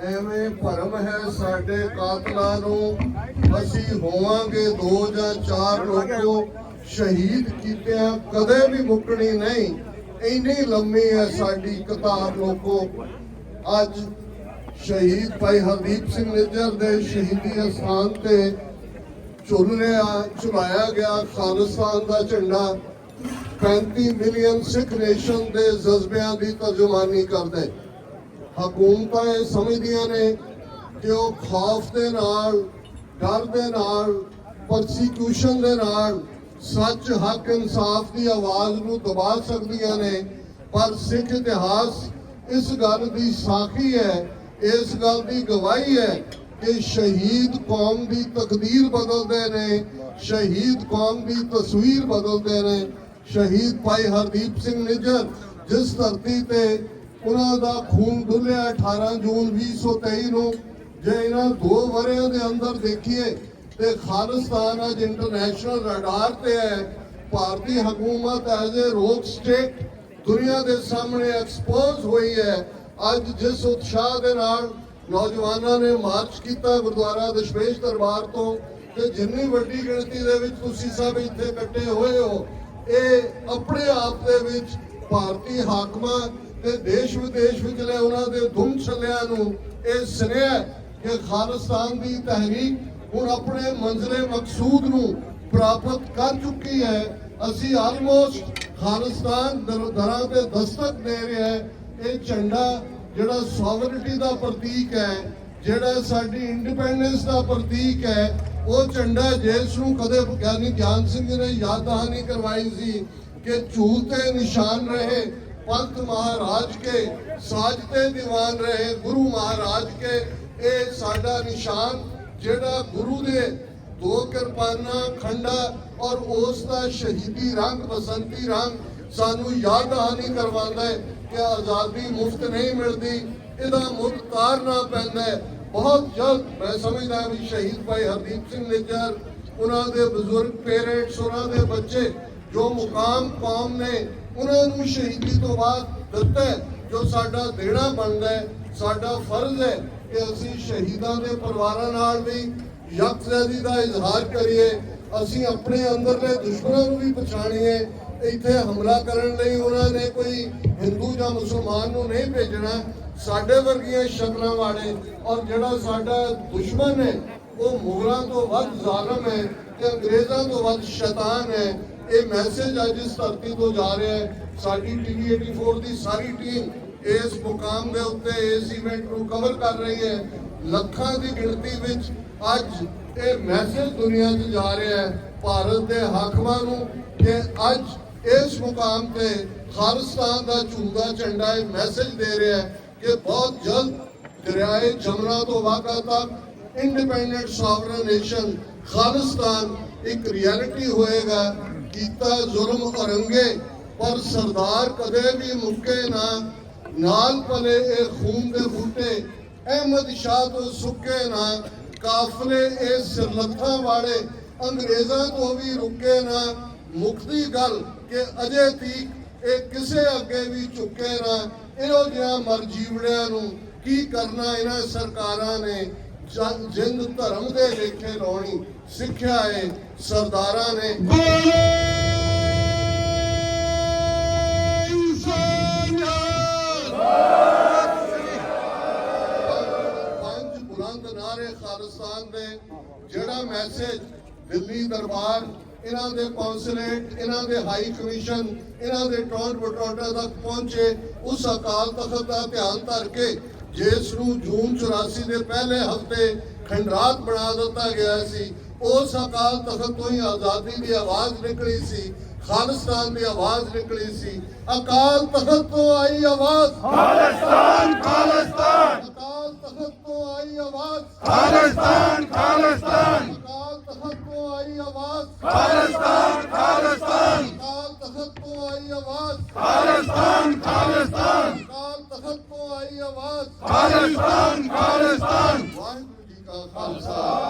ਐਵੇਂ ਭਰਮ ਹੈ ਸਾਡੇ ਕਾਤਲਾਂ ਨੂੰ। ਅਸੀਂ ਹੋਵਾਂਗੇ 2 ਜਾਂ 4 ਲੋਕੋ ਸ਼ਹੀਦ ਕੀਤਿਆਂ ਕਦੇ ਵੀ ਮੁੱਕਣੀ ਨਹੀਂ। ਇੰਨੀ ਲੰਮੀ ਹੈ ਸਾਡੀ ਕਤਾਰ ਲੋਕੋ। ਅੱਜ ਸ਼ਹੀਦ ਭਾਈ ਹਰਦੀਪ ਸਿੰਘ ਨਿੱਜਰ ਦੇ ਸ਼ਹੀਦੀ ਅਸਥਾਨ ਤੇ ਝੁਲਾਇਆ ਗਿਆ ਖਾਲਿਸਤਾਨ ਦਾ ਝੰਡਾ 35 ਮਿਲੀਅਨ ਸਿੱਖ ਨੇਸ਼ਨ ਦੇ ਜਜ਼ਬਿਆਂ ਦੀ ਤਰਜਮਾਨੀ ਕਰਦੇ। ਹਕੂਮਤਾਂ ਇਹ ਸਮਝਦੀਆਂ ਨੇ ਕਿ ਉਹ ਖੌਫ ਦੇ ਨਾਲ, ਡਰ ਦੇ ਨਾਲ, ਪਰਸੀਕਿਊਸ਼ਨ ਦੇ ਨਾਲ ਸੱਚ, ਹੱਕ, ਇਨਸਾਫ ਦੀ ਆਵਾਜ਼ ਨੂੰ ਦਬਾ ਸਕਦੀਆਂ ਨੇ। ਪਰ ਸਿੱਖ ਇਤਿਹਾਸ ਇਸ ਗੱਲ ਦੀ ਸਾਖੀ ਹੈ, ਇਸ ਗੱਲ ਦੀ ਗਵਾਹੀ ਹੈ ਕਿ ਸ਼ਹੀਦ ਕੌਮ ਦੀ ਤਕਦੀਰ ਬਦਲਦੇ ਨੇ, ਸ਼ਹੀਦ ਕੌਮ ਦੀ ਤਸਵੀਰ ਬਦਲਦੇ ਨੇ। ਸ਼ਹੀਦ ਭਾਈ ਹਰਦੀਪ ਸਿੰਘ ਨਿੱਜਰ ਜਿਸ ਧਰਤੀ ਤੇ ਉਹਨਾਂ ਦਾ ਖੂਨ ਡੁੱਲਿਆ 18 ਜੂਨ 2023 ਨੂੰ, ਜੇ ਇਹਨਾਂ 2 ਵਰ੍ਹਿਆਂ ਦੇ ਅੰਦਰ ਦੇਖੀਏ ਤੇ ਖਾਲਿਸਤਾਨ ਅੱਜ ਇੰਟਰਨੈਸ਼ਨਲ ਰਡਾਰ ਤੇ ਹੈ। ਭਾਰਤੀ ਹਕੂਮਤ ਐਜ਼ ਏ ਰੋਕ ਸਟੇਟ ਦੁਨੀਆ ਦੇ ਸਾਹਮਣੇ ਐਕਸਪੋਜ਼ ਹੋਈ ਹੈ। ਅੱਜ ਜਿਸ ਉਤਸ਼ਾਹ ਦੇ ਨਾਲ ਨੌਜਵਾਨਾਂ ਨੇ ਮਾਰਚ ਕੀਤਾ ਗੁਰਦੁਆਰਾ ਦਸ਼ਮੇਸ਼ ਦਰਬਾਰ ਤੋਂ, ਤੇ ਜਿੰਨੀ ਵੱਡੀ ਗਿਣਤੀ ਦੇ ਵਿੱਚ ਤੁਸੀਂ ਸਭ ਇੱਥੇ ਇਕੱਠੇ ਹੋਏ ਹੋ, ਇਹ ਆਪਣੇ ਆਪ ਦੇ ਵਿੱਚ ਭਾਰਤੀ ਹਾਕਮਾਂ ਤੇ ਦੇਸ਼ ਵਿਦੇਸ਼ ਵਿਚਲੇ ਉਹਨਾਂ ਦੇ ਧੁੰਮ ਛੱਲਿਆਂ ਨੂੰ ਇਹ ਸੁਨੇਹਾ ਕਿ ਖਾਲਿਸਤਾਨ ਦੀ ਤਹਿਰੀਕ ਹੁਣ ਆਪਣੇ ਮੰਜ਼ਿਲੇ ਮਕਸੂਦ ਨੂੰ ਪ੍ਰਾਪਤ ਕਰ ਚੁੱਕੀ ਹੈ। ਅਸੀਂ ਆਲਮੋਸਟ ਖਾਲਿਸਤਾਨ ਦਰਾਂ ਤੇ ਦਸਤਕ ਦੇ ਰਿਹਾ ਹੈ। ਇਹ ਝੰਡਾ ਜਿਹੜਾ ਸੋਵਰਨਿਟੀ ਦਾ ਪ੍ਰਤੀਕ ਹੈ, ਜਿਹੜਾ ਸਾਡੀ ਇੰਡੀਪੈਂਡੈਂਸ ਦਾ ਪ੍ਰਤੀਕ ਹੈ, ਉਹ ਝੰਡਾ ਜਿਸ ਨੂੰ ਕਦੇ ਗਿਆਨੀ ਗਿਆਨ ਸਿੰਘ ਜੀ ਨੇ ਯਾਦ ਦਹਾਨੀ ਕਰਵਾਈ ਸੀ ਕਿ ਝੂਲਤੇ ਨਿਸ਼ਾਨ ਰਹੇ पंथ महाराज के, साजते दीवान रहे गुरु महाराज के। ये साडा निशान जेड़ा गुरु दे 2 किरपाना खंडा और उस दा शहीदी रंग, बसंती रंग सानू याद दहानी करवांदा है कि आज़ादी मुफ्त नहीं मिलती, इहदा मुल तारना पैंदा है। बहुत जल्द मैं समझदा भी शहीद भाई हरदीप सिंह निज्जर, उन्हां दे बजुर्ग पेरेंट्स, उन्हां दे बच्चे जो मुकाम कौम ने उन्होंने शहीदी तो बाद दिता है, जो साडा देना बनता है, साडा फर्ज है कि असी शहीदों के परिवारों नाल भी यकजहती का इजहार करिए। असी अपने अंदरले दुश्मनों को भी पछाणीए। इत्थे हमला करने लई उन्होंने कोई हिंदू या मुसलमान को नहीं भेजना, साडे वर्गियां शक्लां वाले। और जिहड़ा साडा दुश्मन है वो मुगलों तो वध जालिम है ते अंग्रेज़ों तो वध शैतान है। ये मैसेज अज इस धरती तो जा रहा है। साडी टीवी 84 की सारी टीम इस मुकाम के उत्ते इस इवेंट को कवर कर रही है। लखां की गिणती विच अज ये मैसेज दुनिया च जा रहा है भारत के हाकमां नूं कि अज इस मुकाम ते खालिस्तान का झूलदा झंडा एक मैसेज दे रहा है कि बहुत जल्द दरियाए जमुना तो वाघा तक इंडिपेंडेंट सॉवरन नेशन खालिस्तान एक रियलिटी होएगा। कीता जुल्म औरंगे पर सरदार कदे भी मुक्के ना, नाल पले ए खून दे बूटे अहमद शाह तो सुके ना, काफले ए सिरलथा वाले अंग्रेज़ों तो भी रुके ना। मुक्ति गल के अजे तीक ए किसे अगे भी चुके ना। इहो जिहा मर जीवड़ियां नूं की करना इन्हां सरकारां ने। जिंद धर्म दे लेखे लाउणी सिक्ख्या है सरदारां ने। पंज बुलंद नारे खालिस्तान दे जिहड़ा मैसेज दिल्ली दरबार, इन्हां दे कौंसलेट, इन्हां दे हाई कमीशन, इन्हां दे टोंट बटोटा तक पहुंचे, उस अकाल तख्त का ध्यान धर के जिस जून 84 के पहले हफ्ते खंडरात बना दिता गया सी, उस अकाल तख्त तो ही आज़ादी की आवाज निकली सी, खालिस्तान की आवाज निकली सी। अकाल तख्त तो आई आवाज खालिस्तान, खालिस्तान। अकाल तख्त तो आई आवाज खालिस्तान, खालिस्तान। अकाल तख्त तो आई आवाज खालिस्तान, खालिस्तान। अकाल तख्त तो आई आवाज खालिस्तान, खालिस्तान। अकाल तख्त तो आई आवाज खालिस्तान, खालिस्तान। वाहिगुरू जी का खालसा।